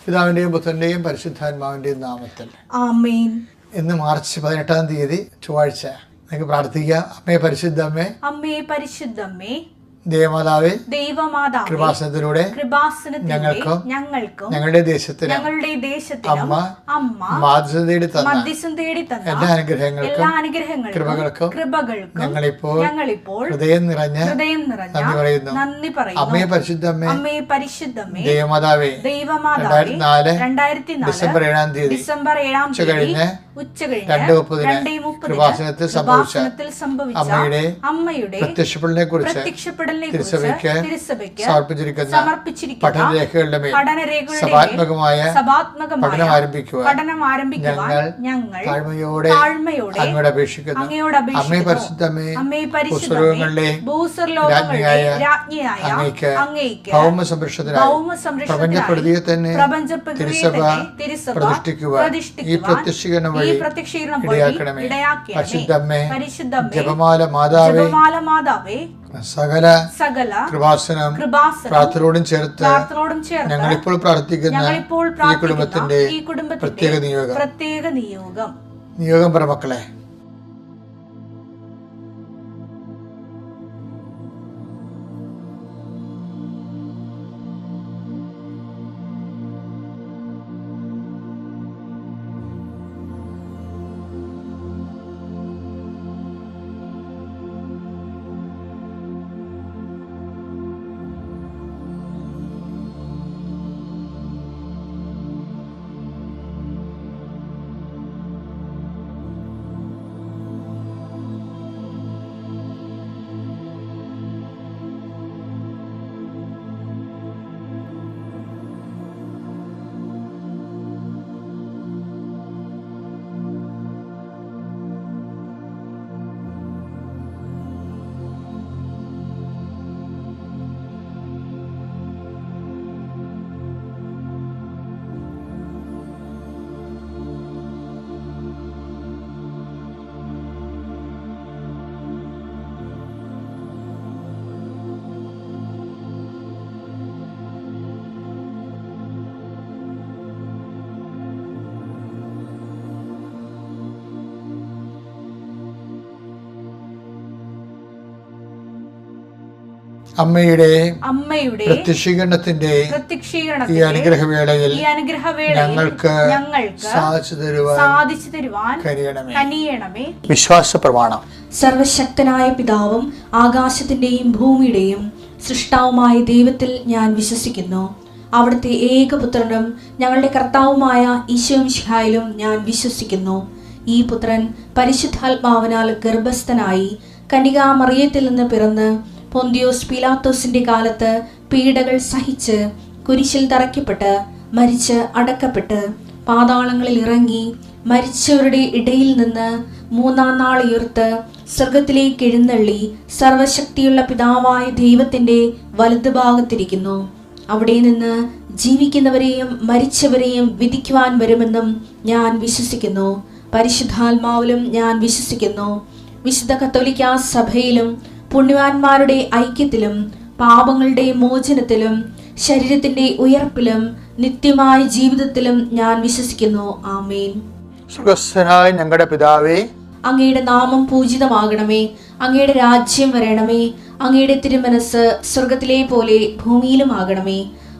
പിതാവിൻ്റെയും പുത്രൻ്റെയും പരിശുദ്ധാത്മാവിൻ്റെയും നാമത്തിൽ ആമേൻ. ഇന്ന് മാർച്ച് 18 ചൊവ്വാഴ്ച. നിങ്ങൾക്ക് പ്രാർത്ഥിക്കാം. അമ്മേ പരിശുദ്ധമ്മേ, അമ്മേ പരിശുദ്ധമ്മേ, ദേവമാതാവേ, ദൈവമാതാവേ, കൃപാസനത്തിലൂടെ ഞങ്ങൾക്കും ഞങ്ങളുടെ ദേശത്തിനും അമ്മ മാധ്യസ്ഥം തേടി തന്ന എല്ലാ അനുഗ്രഹങ്ങൾക്കും കൃപകൾക്കും ഞങ്ങളിപ്പോൾ ഹൃദയം നിറഞ്ഞ നന്ദി പറയുന്നു. അമ്മേ പരിശുദ്ധമ്മേ, ദേവമാതാവേ, 2004 ഡിസംബർ 7 തീയതി ഉച്ചകഴിഞ്ഞ് 2:30 കൃപാസനത്തിൽ സംഭവിച്ച അമ്മയുടെ പ്രത്യക്ഷപ്പെടലിനെ കുറിച്ച് തിരുസഭയ്ക്ക് സമർപ്പിച്ചിരിക്കുന്ന പഠനരേഖകളുടെ മേൽ സഭാത്മകമായ പഠനം ആരംഭിക്കുവാൻ ഞങ്ങൾ താഴ്മയോടെ അങ്ങയോട് അപേക്ഷിക്കുന്നു. അമ്മേ പരിശുദ്ധമേ, ഭൂസ്വർഗ്ഗങ്ങളുടെ രാജ്ഞിയായ അങ്ങേക്ക് ഭൗമ സംരക്ഷണത്തിനായി പ്രപഞ്ചപ്രകൃതിയെ തന്നെ തിരുസഭ പ്രതിഷ്ഠിക്കുവാൻ ഈ പ്രത്യക്ഷീകരണം വഴി ഇടയാക്കണമേ. പരിശുദ്ധമേ, ജപമാല മാതാവേ, സകല കൃപാസനം പ്രാർത്ഥനയോടും ചേർത്ത് ഞങ്ങളിപ്പോൾ പ്രാർത്ഥിക്കുന്ന ഈ കുടുംബത്തിന്റെ പ്രത്യേക നിയോഗം പറ മക്കളെ. അമ്മയുടെ പ്രത്യക്ഷീകരണത്തിന്റെ ഈ അനുഗ്രഹവേളയിൽ ഞങ്ങൾക്ക് സാധിച്ചു തരുവാൻ കനിയണമേ. വിശ്വാസ പ്രമാണം. സർവശക്തനായ പിതാവും ആകാശത്തിന്റെയും ഭൂമിയുടെയും സൃഷ്ടാവുമായ ദൈവത്തിൽ ഞാൻ വിശ്വസിക്കുന്നു. അവിടുത്തെ ഏകപുത്രനും ഞങ്ങളുടെ കർത്താവുമായ ഈശോ മിശിഹായിലും ഞാൻ വിശ്വസിക്കുന്നു. ഈ പുത്രൻ പരിശുദ്ധാത്മാവിനാൽ ഗർഭസ്ഥനായി കന്യകാമറിയത്തിൽ നിന്ന് പിറന്ന് പൊന്തിയോസ് പീലാത്തോസിന്റെ കാലത്ത് പീഡകൾ സഹിച്ച് കുരിശിൽ തറയ്ക്കപ്പെട്ട് മരിച്ച് അടക്കപ്പെട്ട് പാതാളങ്ങളിൽ ഇറങ്ങി മരിച്ചവരുടെ ഇടയിൽ നിന്ന് 3-ാം നാൾ ഉയർത്ത് സ്വർഗത്തിലേക്ക് എഴുന്നള്ളി സർവശക്തിയുള്ള പിതാവായ ദൈവത്തിന്റെ വലതുഭാഗത്തിരിക്കുന്നു. അവിടെ നിന്ന് ജീവിക്കുന്നവരെയും മരിച്ചവരെയും വിധിക്കുവാൻ വരുമെന്നും ഞാൻ വിശ്വസിക്കുന്നു. പരിശുദ്ധാത്മാവിലും ഞാൻ വിശ്വസിക്കുന്നു. വിശുദ്ധ കത്തോലിക്കാ സഭയിലും പുണ്യവാന്മാരുടെ ഐക്യത്തിലും പാപങ്ങളുടെ മോചനത്തിലും ശരീരത്തിന്റെ ഉയർപ്പിലും നിത്യമായ ജീവിതത്തിലും ഞാൻ വിശ്വസിക്കുന്നു. ആമേൻ. സ്വർഗ്ഗസ്ഥനായ ഞങ്ങളുടെ പിതാവേ, അങ്ങയുടെ നാമം പൂജിതമാകണമേ. അങ്ങയുടെ രാജ്യം വരണമേ. അങ്ങയുടെ തിരുമനസ് സ്വർഗത്തിലെ പോലെ ഭൂമിയിലും ആകണമേ.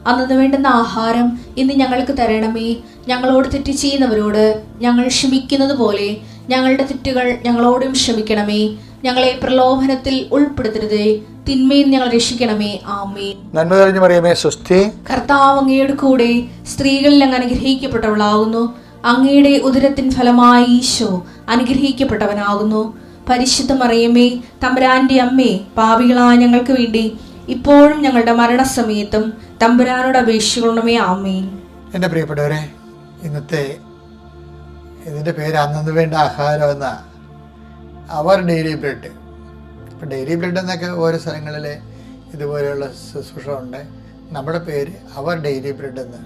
അന്നു വേണ്ടുന്ന ആഹാരം ഇന്ന് ഞങ്ങൾക്ക് തരണമേ. ഞങ്ങളോട് തെറ്റ് ചെയ്യുന്നവരോട് ഞങ്ങൾ ക്ഷമിക്കുന്നത് പോലെ ഞങ്ങളുടെ തെറ്റുകൾ ഞങ്ങളോടും ക്ഷമിക്കണമേ. ഞങ്ങളെ പ്രലോഭനത്തിൽ ഉൾപ്പെടുത്തരുതേ, തിന്മയിൽ ഞങ്ങൾ രക്ഷിക്കണമേ. ആമേൻ. നന്മ നിറഞ്ഞ മറിയമേ, സ്വസ്തി. കർത്താവ് അങ്ങയുടെ കൂടെ സ്ത്രീകളിൽ അങ്ങ് അനുഗ്രഹിക്കപ്പെട്ടവളാകുന്നു. അങ്ങയുടെ ഉദരത്തിൻ ഫലമായി ഈശോ അനുഗ്രഹിക്കപ്പെട്ടവനാകുന്നു. പരിശുദ്ധ മറിയമേ, തമ്പുരാന്റെ അമ്മേ, പാപികളായ ഞങ്ങൾക്ക് വേണ്ടി ഇപ്പോഴും ഞങ്ങളുടെ മരണസമയത്തും തമ്പുരാനോട് അപേക്ഷിക്കണമേ. ആമേൻ. എൻ്റെ പ്രിയപ്പെട്ടവരെ, ഇന്നത്തെ ഇതിൻ്റെ പേര് അന്നു വേണ്ട ആഹാരം എന്ന അവർ ഡെയിലി ബ്രെഡ്. ഇപ്പം ഡെയിലി ബ്രെഡ് എന്നൊക്കെ ഓരോ സ്ഥലങ്ങളിൽ ഇതുപോലെയുള്ള ശുശ്രൂഷ ഉണ്ട്. നമ്മുടെ പേര് അവർ ഡെയിലി ബ്രെഡ് എന്ന്.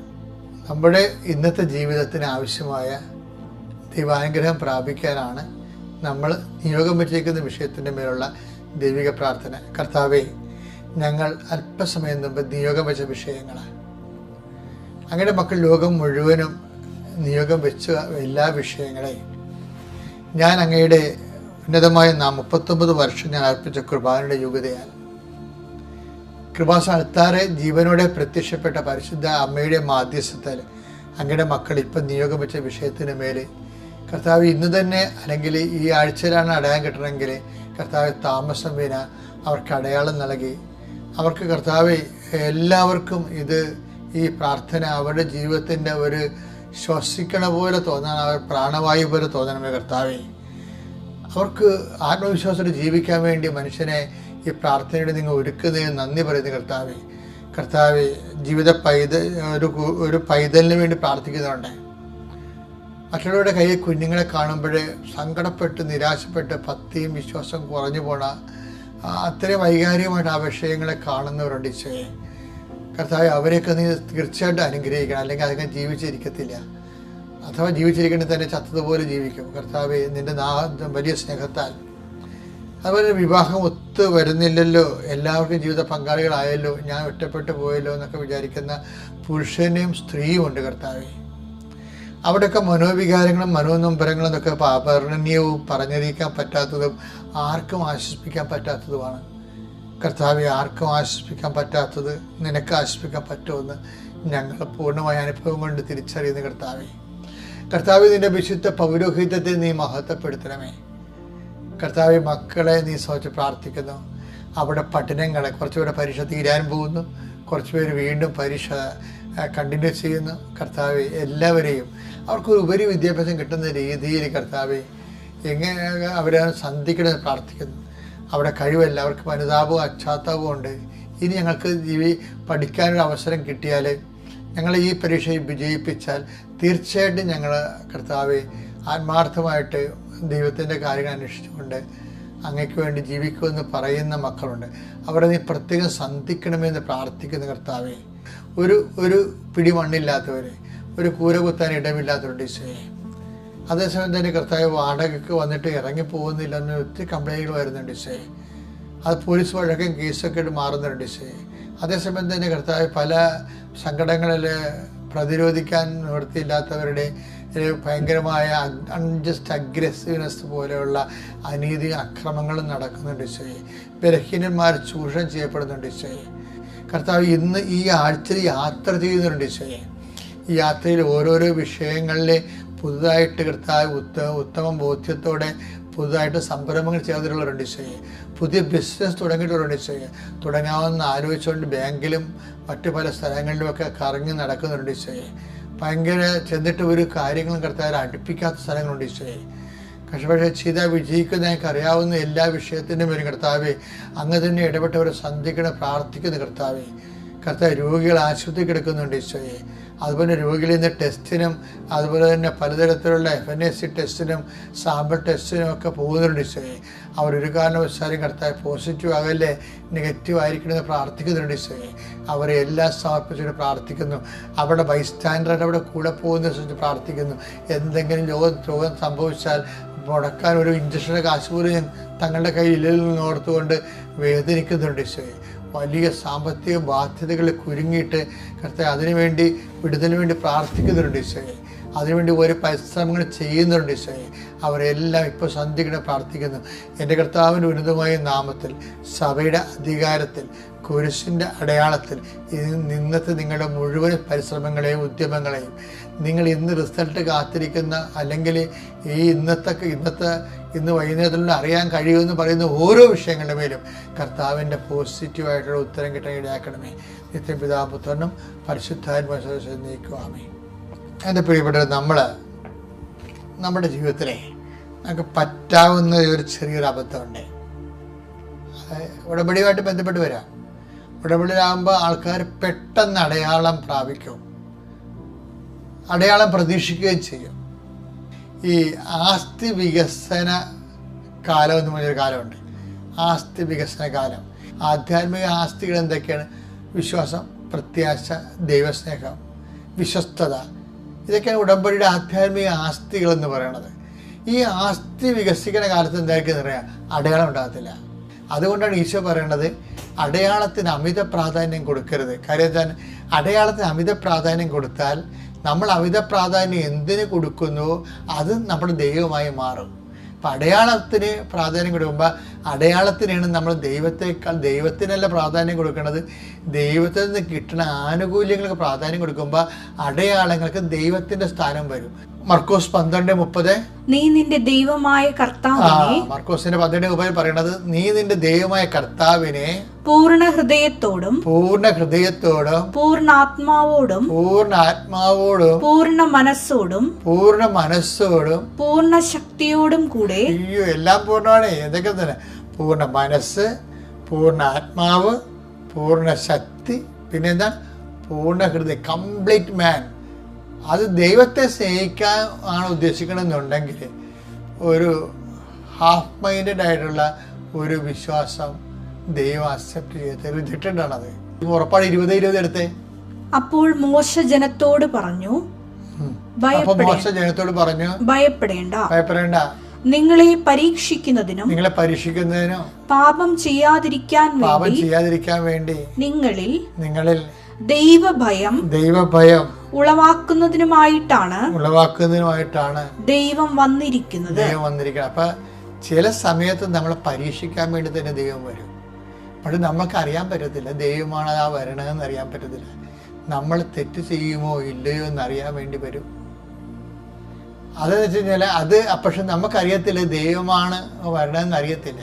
നമ്മുടെ ഇന്നത്തെ ജീവിതത്തിന് ആവശ്യമായ ദൈവാനുഗ്രഹം പ്രാപിക്കാനാണ് നമ്മൾ നിയോഗം വെച്ചിരിക്കുന്ന വിഷയത്തിൻ്റെ മേലുള്ള ദൈവിക പ്രാർത്ഥന. കർത്താവേ, ഞങ്ങൾ അല്പസമയം മുമ്പ് നിയോഗം വെച്ച വിഷയങ്ങൾ അങ്ങയുടെ മക്കൾ ലോകം മുഴുവനും നിയോഗം വെച്ച എല്ലാ വിഷയങ്ങളെയും ഞാൻ അങ്ങയുടെ ഉന്നതമായ 39 വർഷം ഞാൻ അർപ്പിച്ച കൃപാനയുടെ യോഗ്യതയാൽ കൃപാസ്ഥാനത്താറെ ജീവനോടെ പ്രത്യക്ഷപ്പെട്ട പരിശുദ്ധ അമ്മയുടെ മാധ്യസ്ഥത്തിൽ അങ്ങയുടെ മക്കൾ ഇപ്പം നിയോഗം വെച്ച വിഷയത്തിന് മേലെ കർത്താവ് ഇന്ന് തന്നെ അല്ലെങ്കിൽ ഈ ആഴ്ചയിലാണ് അടയാളം കിട്ടണമെങ്കിൽ കർത്താവ് താമസം വിന അവർക്ക് അടയാളം നൽകി അവർക്ക് കർത്താവ് എല്ലാവർക്കും ഈ പ്രാർത്ഥന അവരുടെ ജീവിതത്തിൻ്റെ ഒരു ശ്വസിക്കണ പോലെ തോന്നാൻ, അവർ പ്രാണവായു പോലെ തോന്നണമേ കർത്താവേ. അവർക്ക് ആത്മവിശ്വാസത്തോടെ ജീവിക്കാൻ വേണ്ടി മനുഷ്യനെ ഈ പ്രാർത്ഥനയുടെ നിങ്ങൾ ഒരുക്കുന്നതിന് നന്ദി പറയുന്നു കർത്താവേ. കർത്താവെ, ജീവിത ഒരു പൈതലിന് വേണ്ടി പ്രാർത്ഥിക്കുന്നുണ്ട്. മറ്റുള്ളവരുടെ കയ്യിൽ കുഞ്ഞുങ്ങളെ കാണുമ്പോൾ സങ്കടപ്പെട്ട് നിരാശപ്പെട്ട് ഭക്തിയും വിശ്വാസം കുറഞ്ഞു പോണ അത്രയും വൈകാരികമായിട്ട് ആ വിഷയങ്ങളെ കാണുന്നവരുണ്ട്. ഈശോയെ കർത്താവെ, അവരെയൊക്കെ നീ തീർച്ചയായിട്ടും അനുഗ്രഹിക്കണം, അല്ലെങ്കിൽ അതൊക്കെ ജീവിച്ചിരിക്കത്തില്ല. അഥവാ ജീവിച്ചിരിക്കണമെങ്കിൽ തന്നെ ചത്തതുപോലെ ജീവിക്കും. കർത്താവെ, നിൻ്റെ വലിയ സ്നേഹത്താൽ അതുപോലെ വിവാഹം ഒത്തു വരുന്നില്ലല്ലോ, എല്ലാവർക്കും ജീവിത പങ്കാളികളായല്ലോ, ഞാൻ ഒറ്റപ്പെട്ടു പോയല്ലോ എന്നൊക്കെ വിചാരിക്കുന്ന പുരുഷനെയും സ്ത്രീയും ഉണ്ട് കർത്താവെ. അവിടെയൊക്കെ മനോവികാരങ്ങളും മനോനൊമ്പരങ്ങളും എന്നൊക്കെ അപർണനീയവും പറഞ്ഞറിയിക്കാൻ പറ്റാത്തതും ആർക്കും ആശ്വസിപ്പിക്കാൻ പറ്റാത്തതുമാണ് കർത്താവെ. ആർക്കും ആശ്വസിപ്പിക്കാൻ പറ്റാത്തത് നിനക്ക് ആശ്വസിപ്പിക്കാൻ പറ്റുമെന്ന് ഞങ്ങൾ പൂർണ്ണമായ അനുഭവം കൊണ്ട് തിരിച്ചറിയുന്ന കർത്താവെ. കർത്താവെ, നിൻ്റെ വിശുദ്ധ പൗരോഹിത്യത്തെ നീ മഹത്വപ്പെടുത്തണമേ കർത്താവെ. മക്കളെ നീ സ്വച്ച് പ്രാർത്ഥിക്കുന്നു. അവിടെ പഠനങ്ങളെ കുറച്ചുപേരുടെ പരീക്ഷ തീരാൻ പോകുന്നു, കുറച്ചുപേർ വീണ്ടും പരീക്ഷ കണ്ടിന്യൂ ചെയ്യുന്നു. കർത്താവെ, എല്ലാവരെയും അവർക്കൊരു ഉപരി വിദ്യാഭ്യാസം കിട്ടുന്ന രീതിയിൽ കർത്താവെ എങ്ങനെ അവരെ സന്ധിക്കണമെന്ന് പ്രാർത്ഥിക്കുന്നു. അവിടെ കഴിവല്ല, അവർക്ക് അനുതാപവും അച്ചാത്തവും ഉണ്ട്. ഇനി ഞങ്ങൾക്ക് പഠിക്കാനൊരു അവസരം കിട്ടിയാൽ, ഞങ്ങൾ ഈ പരീക്ഷയിൽ വിജയിപ്പിച്ചാൽ തീർച്ചയായിട്ടും ഞങ്ങൾ കർത്താവെ ആത്മാർത്ഥമായിട്ട് ദൈവത്തിൻ്റെ കാര്യങ്ങൾ അന്വേഷിച്ചുകൊണ്ട് അങ്ങയ്ക്ക് വേണ്ടി ജീവിക്കുമെന്ന് പറയുന്ന മക്കളുണ്ട്. അവരെ നീ പ്രത്യേകം സന്ധിക്കണമെന്ന് പ്രാർത്ഥിക്കുന്ന കർത്താവെ. ഒരു പിടി മണ്ണില്ലാത്തവർ, ഒരു കൂര കുത്താൻ ഇടമില്ലാത്തവരുണ്ട് ഈശോയെ. അതേസമയം തന്നെ കർത്താവ് വാടകയ്ക്ക് വന്നിട്ട് ഇറങ്ങിപ്പോകുന്നില്ല എന്ന് ഒത്തിരി കംപ്ലൈൻറ്റുകൾ വരുന്നുണ്ട് ഈശോയെ. അത് പോലീസ് വഴക്കം കേസൊക്കെ ആയിട്ട് മാറുന്നുണ്ട് ഈശോയെ. അതേസമയം തന്നെ കർത്താവ് പല സങ്കടങ്ങളിൽ പ്രതിരോധിക്കാൻ നിവൃത്തിയില്ലാത്തവരുടെ ഭയങ്കരമായ അൺജസ്റ്റ് അഗ്രസീവ്നെസ് പോലെയുള്ള അനീതി അക്രമങ്ങളും നടക്കുന്നുണ്ട് ഈശോയെ. ബലഹീനന്മാർ ചൂഷണം ചെയ്യപ്പെടുന്നുണ്ട് ഈശോയെ. കർത്താവ്, ഇന്ന് ഈ ആഴ്ചയിൽ യാത്ര ചെയ്യുന്നുണ്ട് ഈശോയെ. ഈ യാത്രയിൽ ഓരോരോ വിഷയങ്ങളിലെ പുതുതായിട്ട് കർത്താവ് ഉത്തമ ബോധ്യത്തോടെ പുതുതായിട്ട് സംരംഭങ്ങൾ ചെയ്തിട്ടുള്ളവരുണ്ട് ഈശോയെ. പുതിയ ബിസിനസ് തുടങ്ങിയിട്ടുള്ളവരുണ്ട് ഈശോയെ. തുടങ്ങാമെന്ന് ആലോചിച്ചുകൊണ്ട് ബാങ്കിലും മറ്റു പല സ്ഥലങ്ങളിലുമൊക്കെ കറങ്ങി നടക്കുന്നുണ്ട് ഈശോയെ. ഭയങ്കര ചെന്നിട്ട് ഒരു കാര്യങ്ങളും കർത്താവ് അടുപ്പിക്കാത്ത സ്ഥലങ്ങളുണ്ട് ഈശോയെ. പക്ഷേ ചെയ്താൽ വിജയിക്കുന്ന ഞങ്ങൾക്ക് അറിയാവുന്ന എല്ലാ വിഷയത്തിൻ്റെ പേരും കർത്താവെ അങ്ങ് തന്നെ ഇടപെട്ടവരെ സന്ധിക്കണം പ്രാർത്ഥിക്കുന്ന കർത്താവെ. കർത്താവ്, രോഗികൾ ആശുപത്രി കിടക്കുന്നുണ്ട് ഈശോയെ. അതുപോലെ രോഗികളിൽ നിന്ന് ടെസ്റ്റിനും അതുപോലെ തന്നെ പലതരത്തിലുള്ള FNAC ടെസ്റ്റിനും സാമ്പിൾ ടെസ്റ്റിനും ഒക്കെ പോകുന്നുണ്ട് ഈശോയെ. അവരൊരു കാരണവശാലും കർത്താവ് പോസിറ്റീവ് ആകല്ലേ, നെഗറ്റീവ് ആയിരിക്കണമെന്ന് പ്രാർത്ഥിക്കുന്നുണ്ട് ഈശോയെ. അവരെ എല്ലാം സമർപ്പിച്ചിട്ട് പ്രാർത്ഥിക്കുന്നു. അവിടെ ബൈസ്റ്റാൻഡറായിട്ട് അവിടെ കൂടെ പോകുന്ന പ്രാർത്ഥിക്കുന്നു. എന്തെങ്കിലും രോഗം സംഭവിച്ചാൽ മുടക്കാൻ ഒരു ഇഞ്ചക്ഷൻ്റെ കാശ് പോലും തങ്ങളുടെ കയ്യിൽ നിന്ന് ഓർത്തുകൊണ്ട് വേദനിക്കുന്നുണ്ട് ഈശോയെ. വലിയ സാമ്പത്തിക ബാധ്യതകളിൽ കുരുങ്ങിയിട്ട് കർത്താവ് അതിനുവേണ്ടി വിടുതലിന് വേണ്ടി പ്രാർത്ഥിക്കുന്നുണ്ട് ഈശോയെ. അതിനുവേണ്ടി ഒരു പരിശ്രമങ്ങൾ ചെയ്യുന്നുണ്ട് ഈശോയെ. അവരെല്ലാം ഇപ്പോൾ സന്ധിക്കണം പ്രാർത്ഥിക്കുന്നു. എൻ്റെ കർത്താവിൻ്റെ ഉന്നതമായ നാമത്തിൽ, സഭയുടെ അധികാരത്തിൽ, കുരിശിൻ്റെ അടയാളത്തിൽ ഇന്നത്തെ നിങ്ങളുടെ മുഴുവൻ പരിശ്രമങ്ങളെയും ഉദ്യമങ്ങളെയും നിങ്ങൾ ഇന്ന് റിസൾട്ട് കാത്തിരിക്കുന്ന, അല്ലെങ്കിൽ ഈ ഇന്ന് വൈകുന്നേരത്തിൽ അറിയാൻ കഴിയുമെന്ന് പറയുന്ന ഓരോ വിഷയങ്ങളുടെ മേലും കർത്താവിൻ്റെ പോസിറ്റീവായിട്ടുള്ള ഉത്തരം കിട്ടാൻ ഇടയാക്കണമേ. നിത്യപിതാപുത്രനും പരിശുദ്ധാത്മാവിനെ നീക്കുവാമേ. എൻ്റെ പ്രിയപ്പെട്ടവർ, നമ്മുടെ ജീവിതത്തിലെ നമുക്ക് പറ്റാവുന്ന ഒരു ചെറിയൊരു അബദ്ധമുണ്ട്. ഉടമ്പടിയുമായിട്ട് ബന്ധപ്പെട്ട് വരാം. ഉടമ്പടിയിലാകുമ്പോൾ ആൾക്കാർ പെട്ടെന്ന് അടയാളം പ്രാപിക്കും, അടയാളം പ്രതീക്ഷിക്കുകയും ചെയ്യും. ഈ ആസ്തി വികസന കാലം എന്ന് പറഞ്ഞൊരു കാലമുണ്ട്. ആസ്തി വികസന കാലം. ആധ്യാത്മിക ആസ്തികൾ എന്തൊക്കെയാണ്? വിശ്വാസം, പ്രത്യാശ, ദൈവസ്നേഹം, വിശ്വസ്തത. ഇതൊക്കെയാണ് ഉടമ്പടിയുടെ ആധ്യാത്മിക ആസ്തികൾ എന്ന് പറയുന്നത്. ഈ ആസ്തി വികസിക്കുന്ന കാലത്ത് എന്തായിരിക്കും പറയാം? അടയാളം ഉണ്ടാകത്തില്ല. അതുകൊണ്ടാണ് ഈശോ പറയേണ്ടത്, അടയാളത്തിന് അമിത പ്രാധാന്യം കൊടുക്കരുത്. കാര്യം അടയാളത്തിന് അമിത പ്രാധാന്യം കൊടുത്താൽ നമ്മൾ അമിത പ്രാധാന്യം എന്തിന് കൊടുക്കുന്നുവോ അത് നമ്മുടെ ദൈവമായി മാറും. അപ്പം അടയാളത്തിന് പ്രാധാന്യം കൊടുക്കുമ്പോൾ അടയാളത്തിനാണ് നമ്മൾ ദൈവത്തിനല്ല പ്രാധാന്യം കൊടുക്കുന്നത്. ദൈവത്തിൽ നിന്ന് കിട്ടുന്ന ആനുകൂല്യങ്ങൾക്ക് പ്രാധാന്യം കൊടുക്കുമ്പോൾ അടയാളങ്ങൾക്ക് ദൈവത്തിൻ്റെ സ്ഥാനം വരും. മർക്കോസ് 12:30 നീ നിന്റെ ദൈവമായ കർത്താവിനെ, മർക്കോസിന്റെ 12:30 പറയണത്, നീ നിന്റെ ദൈവമായ കർത്താവിനെ പൂർണ്ണ ഹൃദയത്തോടും പൂർണ്ണാത്മാവോടും പൂർണ്ണ മനസ്സോടും പൂർണ്ണ ശക്തിയോടും കൂടെ. അയ്യോ, എല്ലാം പൂർണ്ണമാണ്. എന്തൊക്കെ തന്നെ പൂർണ്ണ മനസ്സ്, പൂർണ്ണ ആത്മാവ്, പൂർണ്ണ ശക്തി, പിന്നെ എന്താ പൂർണ്ണ ഹൃദയം, കംപ്ലീറ്റ് മാൻ. അത് ദൈവത്തെ സ്നേഹിക്കാൻ ആണ് ഉദ്ദേശിക്കണമെന്നുണ്ടെങ്കിൽ ഒരു ഹാഫ് മൈൻഡഡ് ആയിട്ടുള്ള ഒരു വിശ്വാസം ദൈവം അക്സെപ്റ്റ് ചെയ്ത് റിജക്റ്റഡ് ആണത്. ഉറപ്പാട് 20:20 എടുത്തേ. അപ്പോൾ മോശ ജനത്തോട് പറഞ്ഞു, ഭയപ്പെടേണ്ട, നിങ്ങളെ പരീക്ഷിക്കുന്നതിനും പാപം ചെയ്യാതിരിക്കാൻ വേണ്ടി നിങ്ങളിൽ ദൈവഭയം ഉളവാക്കുന്നതിനുമായിട്ടാണ് ദൈവം വന്നിരിക്കുന്നത്. അപ്പൊ ചില സമയത്ത് നമ്മളെ പരീക്ഷിക്കാൻ വേണ്ടി തന്നെ ദൈവം വരും. പക്ഷെ നമുക്ക് അറിയാൻ പറ്റത്തില്ല ദൈവമാണ് ആ വരണതെന്ന് അറിയാൻ പറ്റത്തില്ല. നമ്മൾ തെറ്റ് ചെയ്യുമോ ഇല്ലയോ എന്നറിയാൻ വേണ്ടി വരും. അതെന്ന് വെച്ച് കഴിഞ്ഞാൽ പക്ഷെ നമുക്കറിയത്തില്ല ദൈവമാണ് വരണമെന്ന് അറിയത്തില്ല.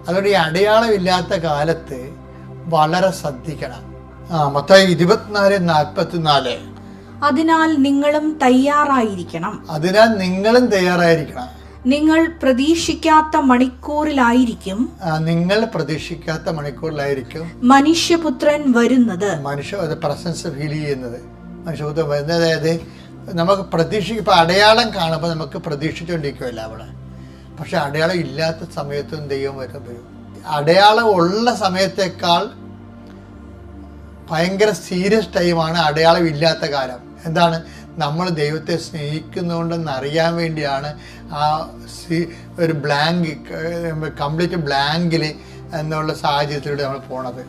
അതുകൊണ്ട് ഈ അടയാളമില്ലാത്ത കാലത്ത് വളരെ ശ്രദ്ധിക്കണം. മത്തായി 24:44 അതിനാൽ നിങ്ങളും തയ്യാറായിരിക്കണം. നിങ്ങൾ പ്രതീക്ഷിക്കാത്ത മണിക്കൂറിലായിരിക്കും മനുഷ്യപുത്രൻ വരുന്നത്. പ്രസൻസ് ഫീൽ ചെയ്യുന്നത്, മനുഷ്യപുത്രൻ വരുന്നത്. അതായത് നമുക്ക് ഇപ്പൊ അടയാളം കാണുമ്പോൾ നമുക്ക് പ്രതീക്ഷിച്ചുകൊണ്ടിരിക്കുമല്ല അവിടെ. പക്ഷെ അടയാളം ഇല്ലാത്ത സമയത്തും ദൈവം വരും. അടയാളം ഉള്ള സമയത്തേക്കാൾ ഭയങ്കര സീരിയസ് ടൈമാണ് അടയാളം ഇല്ലാത്ത കാലം. എന്താണ്? നമ്മൾ ദൈവത്തെ സ്നേഹിക്കുന്നുണ്ടെന്ന് അറിയാൻ വേണ്ടിയാണ് ആ ഒരു കംപ്ലീറ്റ് ബ്ലാങ്കിൽ എന്നുള്ള സാഹചര്യത്തിലൂടെ നമ്മൾ പോണത്.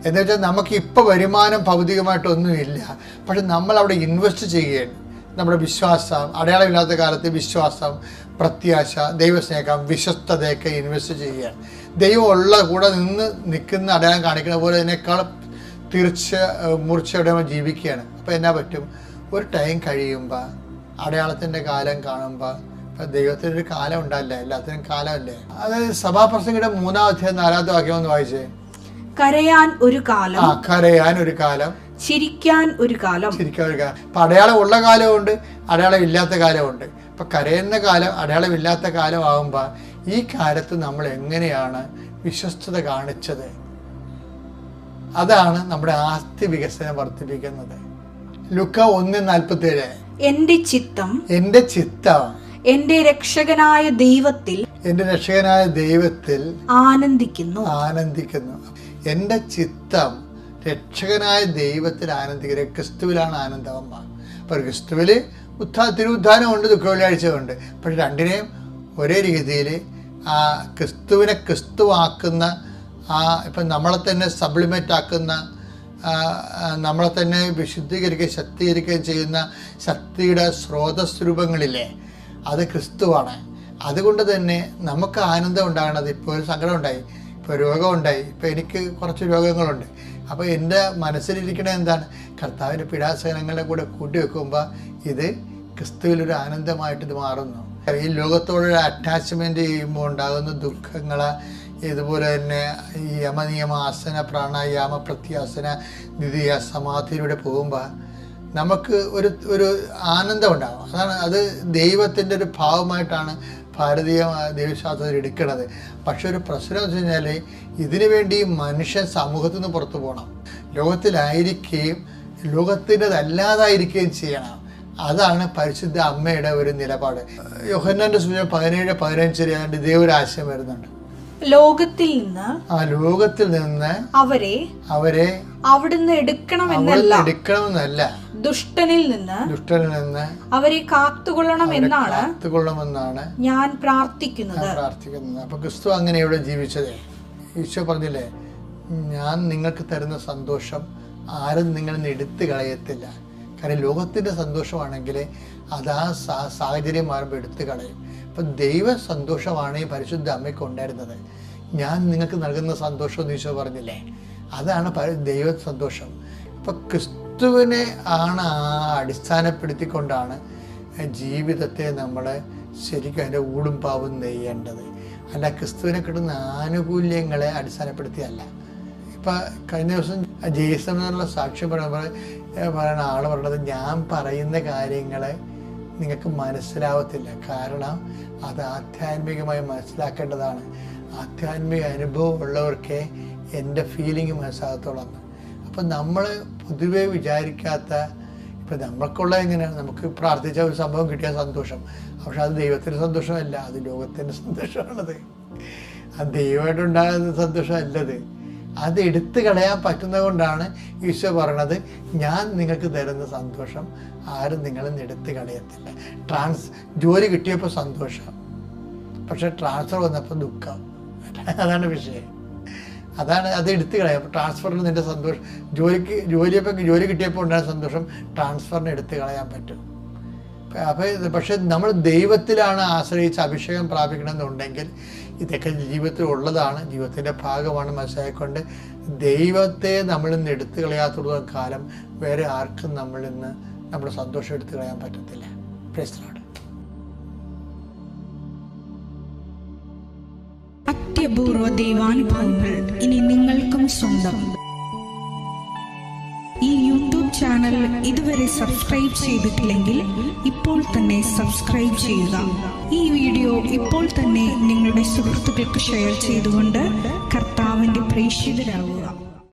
എന്ന് വെച്ചാൽ നമുക്കിപ്പോൾ വരുമാനം ഭൗതികമായിട്ടൊന്നുമില്ല, പക്ഷെ നമ്മളവിടെ ഇൻവെസ്റ്റ് ചെയ്യുകയാണ്. നമ്മുടെ വിശ്വാസം, അടയാളമില്ലാത്ത കാലത്ത് വിശ്വാസം, പ്രത്യാശ, ദൈവസ്നേഹം, വിശ്വസ്തതയൊക്കെ ഇൻവെസ്റ്റ് ചെയ്യുകയാണ്. ദൈവം ഉള്ള കൂടെ നിൽക്കുന്ന അടയാളം കാണിക്കുന്ന പോലെ അതിനേക്കാൾ മൂർച്ചയോടെ നമ്മൾ ജീവിക്കുകയാണ്. അപ്പോൾ എന്നാ പറ്റും? ഒരു ടൈം കഴിയുമ്പോൾ അടയാളത്തിൻ്റെ കാലം കാണുമ്പോൾ ഇപ്പം ദൈവത്തിനൊരു കാലം ഉണ്ടാവില്ല, എല്ലാത്തിനും കാലമല്ലേ. അതായത് സഭാപ്രസംഗിയുടെ 3-ാം അധ്യായം 4-ാമത്തെ വാക്യം ഒന്ന് വായിച്ചേ. കരയാൻ ഒരു കാലം, ചിരിക്കാൻ ഒരു കാലം. ഇപ്പം അടയാളം ഉള്ള കാലമുണ്ട്, അടയാളം ഇല്ലാത്ത കാലമുണ്ട്. ഇപ്പം കരയുന്ന കാലം, അടയാളം ഇല്ലാത്ത കാലമാകുമ്പോൾ ഈ കാലത്ത് നമ്മൾ എങ്ങനെയാണ് വിശ്വസ്തത കാണിച്ചത്? അതാണ് നമ്മുടെ ആസ്തി വികസനം വർദ്ധിപ്പിക്കുന്നത്. ലൂക്ക 1:47 എന്റെ ചിത്തം എന്റെ രക്ഷകനായ ദൈവത്തിൽ ആനന്ദിക്കുന്നു. എന്റെ ചിത്തം രക്ഷകനായ ദൈവത്തിൽ ആനന്ദിക്കുക. ക്രിസ്തുവിലാണ് ആനന്ദം. അപ്പൊ ക്രിസ്തുവില് തിരുവുദ്ധാനമുണ്ട്, ദുഃഖവെള്ളിയാഴ്ചയുണ്ട്. പക്ഷെ രണ്ടിനെയും ഒരേ രീതിയിൽ ആ ക്രിസ്തുവിനെ ക്രിസ്തുവാക്കുന്ന ഇപ്പം നമ്മളെ തന്നെ സബ്ലിമേറ്റ് ആക്കുന്ന, നമ്മളെ തന്നെ വിശുദ്ധീകരിക്കുകയും ശക്തീകരിക്കുകയും ചെയ്യുന്ന ശക്തിയുടെ സ്രോതസ്വരൂപങ്ങളില്ലേ, അത് ക്രിസ്തുവാണ്. അതുകൊണ്ട് തന്നെ നമുക്ക് ആനന്ദം ഉണ്ടാകണത്. ഇപ്പോൾ ഒരു സങ്കടം ഉണ്ടായി, ഇപ്പോൾ രോഗമുണ്ടായി, ഇപ്പോൾ എനിക്ക് കുറച്ച് രോഗങ്ങളുണ്ട്. അപ്പോൾ എൻ്റെ മനസ്സിലിരിക്കണത് എന്താണ്? കർത്താവിൻ്റെ പീഡാസഹനങ്ങളുടെ കൂടെ കൂട്ടി വെക്കുമ്പോൾ ഇത് ക്രിസ്തുവിലൊരു ആനന്ദമായിട്ട് ഇത് മാറുന്നു. ഈ ലോകത്തോടൊരു അറ്റാച്ച്മെൻറ്റ് ചെയ്യുമ്പോൾ ഉണ്ടാകുന്ന ദുഃഖങ്ങൾ, ഇതുപോലെ തന്നെ ഈ യമനിയമ, ആസന, പ്രാണായാമ, പ്രത്യാസന, നിധിയ, സമാധിയിലൂടെ പോകുമ്പോൾ നമുക്ക് ഒരു ആനന്ദം ഉണ്ടാകും. അത് ദൈവത്തിൻ്റെ ഒരു ഭാവമായിട്ടാണ് ഭാരതീയ ദൈവശാസ്ത്രത്തിൽ എടുക്കുന്നത്. പക്ഷെ ഒരു പ്രശ്നം എന്ന് വെച്ച് കഴിഞ്ഞാൽ ഇതിനു വേണ്ടി മനുഷ്യൻ സമൂഹത്തിൽ നിന്ന് പുറത്തു പോകണം, ലോകത്തിലായിരിക്കുകയും ലോകത്തിൻ്റെതല്ലാതായിരിക്കുകയും ചെയ്യണം. അതാണ് പരിശുദ്ധ അമ്മയുടെ ഒരു നിലപാട്. യോഹന്നാന്റെ സുവിശേഷം 17:15 ഇതേ ഒരു ആശയം വരുന്നുണ്ട്. ലോകത്തിൽ നിന്ന് അവരെ അവിടുന്ന് എടുക്കണമെന്നല്ല, ദുഷ്ടനിൽ നിന്ന് അവരെ കാത്തുകൊള്ളണമെന്നാണ് ഞാൻ പ്രാർത്ഥിക്കുന്നത്. അപ്പൊ ക്രിസ്തു അങ്ങനെ ഇവിടെ ജീവിച്ചത്. ഈശോ പറഞ്ഞില്ലേ, ഞാൻ നിങ്ങൾക്ക് തരുന്ന സന്തോഷം ആരും നിങ്ങളിൽ നിന്ന് എടുത്തു കളയത്തില്ല. കാരണം ലോകത്തിൻ്റെ സന്തോഷമാണെങ്കിൽ അത് ആ സാഹചര്യം മാറുമ്പോൾ എടുത്തു കളയും. അപ്പം ദൈവ സന്തോഷമാണ് ഈ പരിശുദ്ധ അമ്മയ്ക്ക് ഉണ്ടായിരുന്നത്. ഞാൻ നിങ്ങൾക്ക് നൽകുന്ന സന്തോഷം എന്ന് ഈശോ പറഞ്ഞില്ലേ, അതാണ് ദൈവ സന്തോഷം. അപ്പം ക്രിസ്തുവിനെ ആണ് അടിസ്ഥാനപ്പെടുത്തിക്കൊണ്ടാണ് ജീവിതത്തെ നമ്മൾ ശരിക്കും അതിൻ്റെ ൂടും പാവും നെയ്യേണ്ടത്. അല്ല ക്രിസ്തുവിനെ കിട്ടുന്ന ആനുകൂല്യങ്ങളെ അടിസ്ഥാനപ്പെടുത്തിയല്ല. ഇപ്പം കഴിഞ്ഞ ദിവസം ജെയ്സൺ എന്നുള്ള സാക്ഷ്യം പറയുന്ന ആൾ പറഞ്ഞത്, ഞാൻ പറയുന്ന കാര്യങ്ങൾ നിങ്ങൾക്ക് മനസ്സിലാവത്തില്ല, കാരണം അത് ആധ്യാത്മികമായി മനസ്സിലാക്കേണ്ടതാണ്. ആധ്യാത്മിക അനുഭവം ഉള്ളവർക്കേ എൻ്റെ ഫീലിംഗ് മനസ്സിലാകത്തുള്ളൂ. അപ്പം നമ്മൾ പൊതുവെ വിചാരിക്കാത്ത, ഇപ്പം നമ്മൾക്കുള്ള എങ്ങനെയാണ്, നമുക്ക് പ്രാർത്ഥിച്ച ഒരു സംഭവം കിട്ടിയ സന്തോഷം, പക്ഷെ അത് ദൈവത്തിൻ്റെ സന്തോഷമല്ല, അത് ലോകത്തിൻ്റെ സന്തോഷമാണത്. അത് ദൈവമായിട്ടുണ്ടാകുന്ന സന്തോഷമല്ലത്. അത് എടുത്തു കളയാൻ പറ്റുന്നത് കൊണ്ടാണ് ഈശോ പറയണത്, ഞാൻ നിങ്ങൾക്ക് തരുന്ന സന്തോഷം ആരും നിങ്ങളിൽ നിന്ന് എടുത്തു കളയത്തില്ല. ജോലി കിട്ടിയപ്പോൾ സന്തോഷം, പക്ഷെ ട്രാൻസ്ഫർ വന്നപ്പോൾ ദുഃഖം. അതാണ് വിഷയം. അതാണ് അത് എടുത്തു കളയാം. ട്രാൻസ്ഫറിന് നിൻ്റെ സന്തോഷം, ജോലി കിട്ടിയപ്പോൾ ഉണ്ടായ സന്തോഷം ട്രാൻസ്ഫറിന് എടുത്തു കളയാൻ പറ്റും. അപ്പോൾ പക്ഷെ നമ്മൾ ദൈവത്തിലാണ് ആശ്രയിച്ച് അഭിഷേകം പ്രാപിക്കണമെന്നുണ്ടെങ്കിൽ ഇതൊക്കെ ജീവിതത്തിൽ ഉള്ളതാണ്, ജീവിതത്തിൻ്റെ ഭാഗമാണ്. മനസ്സിലാക്കിക്കൊണ്ട് ദൈവത്തെ നമ്മളിൽ നിന്ന് എടുത്തു കളയാത്തുള്ള കാലം വേറെ ആർക്കും നമ്മളിൽ നിന്ന് നമ്മുടെ സന്തോഷം എടുത്തു കളയാൻ പറ്റത്തില്ല. Praise the lord. അത്യപൂർവ ദൈവാനുഭവങ്ങൾ ഇനി നിങ്ങൾക്കും സ്വന്തം. ഈ യൂട്യൂബ് ചാനൽ ഇതുവരെ സബ്സ്ക്രൈബ് ചെയ്തിട്ടില്ലെങ്കിൽ ഇപ്പോൾ തന്നെ സബ്സ്ക്രൈബ് ചെയ്യുക. ഈ വീഡിയോ ഇപ്പോൾ തന്നെ നിങ്ങളുടെ സുഹൃത്തുക്കൾക്ക് ഷെയർ ചെയ്തുകൊണ്ട് കർത്താവിന്റെ പ്രേക്ഷിതരാകുക.